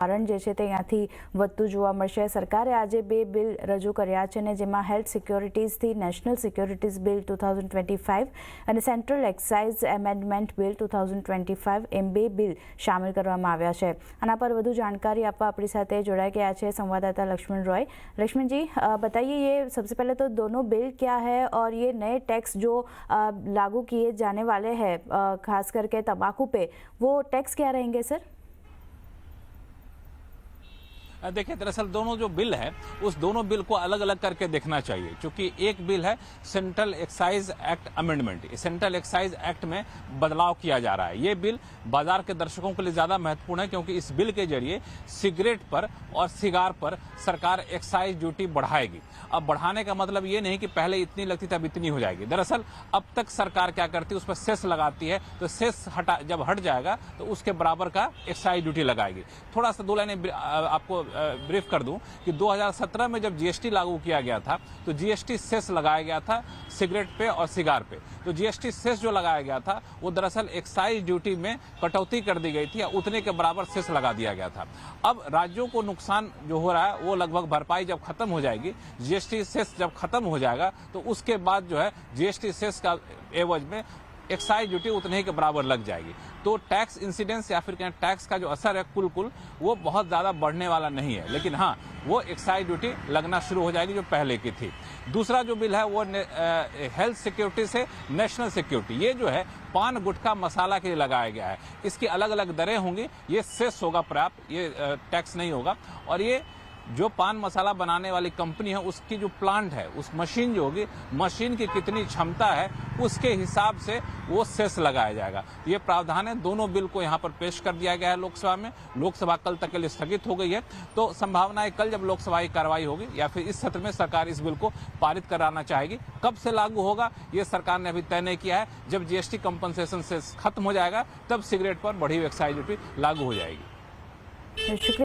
કારણ જે છે તે અહીંયાથી વધતું જોવા મળશે। સરકારે આજે બે બિલ રજૂ કર્યા છે અને જેમાં હેલ્થ સિક્યોરિટીઝથી નેશનલ સિક્યોરિટીઝ બિલ 2025 અને સેન્ટ્રલ એક્સાઇઝ એમેન્ડમેન્ટ બિલ 2025 એમ બે બિલ શામેલ કરવામાં આવ્યા છે। આના પર વધુ जानकारी આપવા આપણી સાથે જોડાઈ ગયા છે संवाददाता लक्ष्मण रॉय। लक्ष्मण जी, बताइए ये सबसे पहले तो दोनों बिल क्या है और ये नए टैक्स जो लागू किए जाने वाले हैं खास करके तंबाकू पे, वो टैक्स क्या रहेंगे सर? देखिए, दरअसल दोनों जो बिल है उस दोनों बिल को अलग अलग करके देखना चाहिए, क्योंकि एक बिल है central excise act amendment. Central excise act में बदलाव किया जा रहा है। ये बिल बाजार के दर्शकों के लिए ज्यादा महत्वपूर्ण है, क्योंकि इस बिल के जरिए सिगरेट पर और सिगार पर सरकार एक्साइज ड्यूटी बढ़ाएगी। अब बढ़ाने का मतलब ये नहीं कि पहले इतनी लगती थी अब इतनी हो जाएगी। दरअसल अब तक सरकार क्या करती है, उस पर सेस लगाती है, तो सेस जब हट जाएगा तो उसके बराबर का एक्साइज ड्यूटी लगाएगी। थोड़ा सा दो लाइनें आपको ब्रीफ कर दूं कि 2017 में जब जीएसटी लागू किया गया था तो जीएसटी सेस लगाया गया था सिगरेट पे और सिगार पे। तो जीएसटी सेस जो लगाया गया था वो दरअसल एक्साइज ड्यूटी में कटौती कर दी गई थी, उतने के बराबर सेस लगा दिया गया था। अब राज्यों को नुकसान जो हो रहा है वो लगभग भरपाई जब खत्म हो जाएगी, जीएसटी सेस जब खत्म हो जाएगा तो उसके बाद जो है जीएसटी सेस का एवज में एक्साइज ड्यूटी उतने ही के बराबर लग जाएगी। तो टैक्स इंसिडेंस या फिर कहें टैक्स का जो असर है कुल वो बहुत ज्यादा बढ़ने वाला नहीं है, लेकिन हाँ वो एक्साइज ड्यूटी लगना शुरू हो जाएगी जो पहले की थी। दूसरा जो बिल है वो हेल्थ सिक्योरिटी से नेशनल सिक्योरिटी, ये जो है पान गुटखा मसाला के लिए लगाया गया है। इसकी अलग अलग दरें होंगी, ये सेस होगा पर्याप्त, ये टैक्स नहीं होगा। और ये जो पान मसाला बनाने वाली कंपनी है उसकी जो प्लांट है, उस मशीन जो होगी, मशीन की कितनी क्षमता है उसके हिसाब से वो सेस लगाया जाएगा। ये प्रावधान है, दोनों बिल को यहाँ पर पेश कर दिया गया है लोकसभा में। लोकसभा कल तक के लिए स्थगित हो गई है, तो संभावना है कल जब लोकसभा की कार्रवाई होगी या फिर इस सत्र में सरकार इस बिल को पारित कराना चाहेगी। कब से लागू होगा ये सरकार ने अभी तय नहीं किया है। जब जीएसटी कंपनसेशन से खत्म हो जाएगा तब सिगरेट पर बढ़ी हुई एक्साइज ड्यूटी लागू हो जाएगी।